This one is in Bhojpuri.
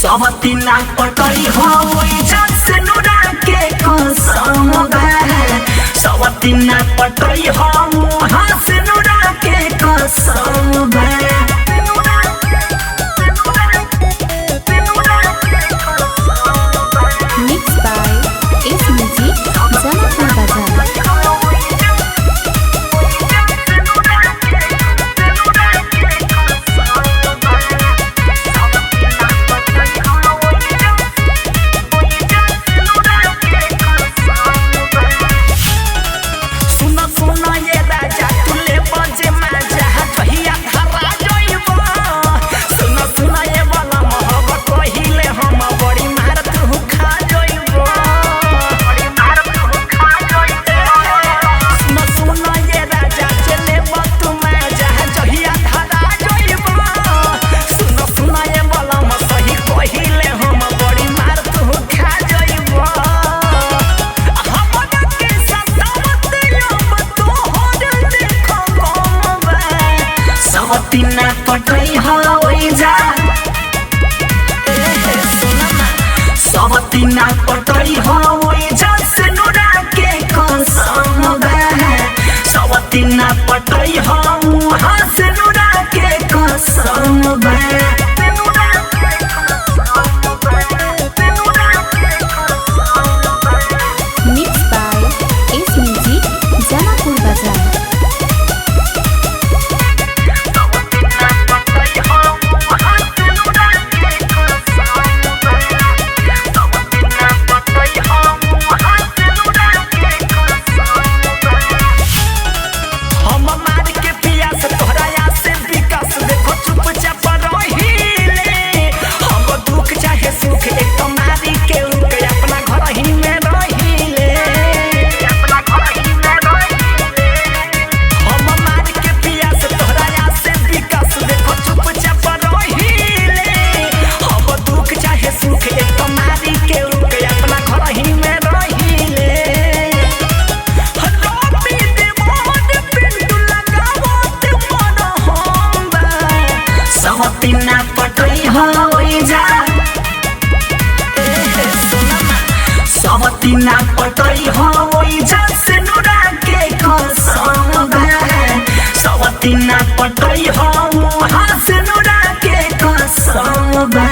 सवतीना पटई हो से नुरा के कसम बा सवतीना पटई हो से नुरा के कसम बा Mixed by Ace Music, Janapur Bazaar. सवतीना पटई हो सवतीना पटई हो से नुरा के कसम बा सवतीना पटई हो से नुरा के कसम बा Mixed by Ace Music, Janapur Bazaar. सवतीना पटई हो सवतीना पटई हो से नुरा के कसम बा सवतीना पटई हो से नुरा के कसम बा।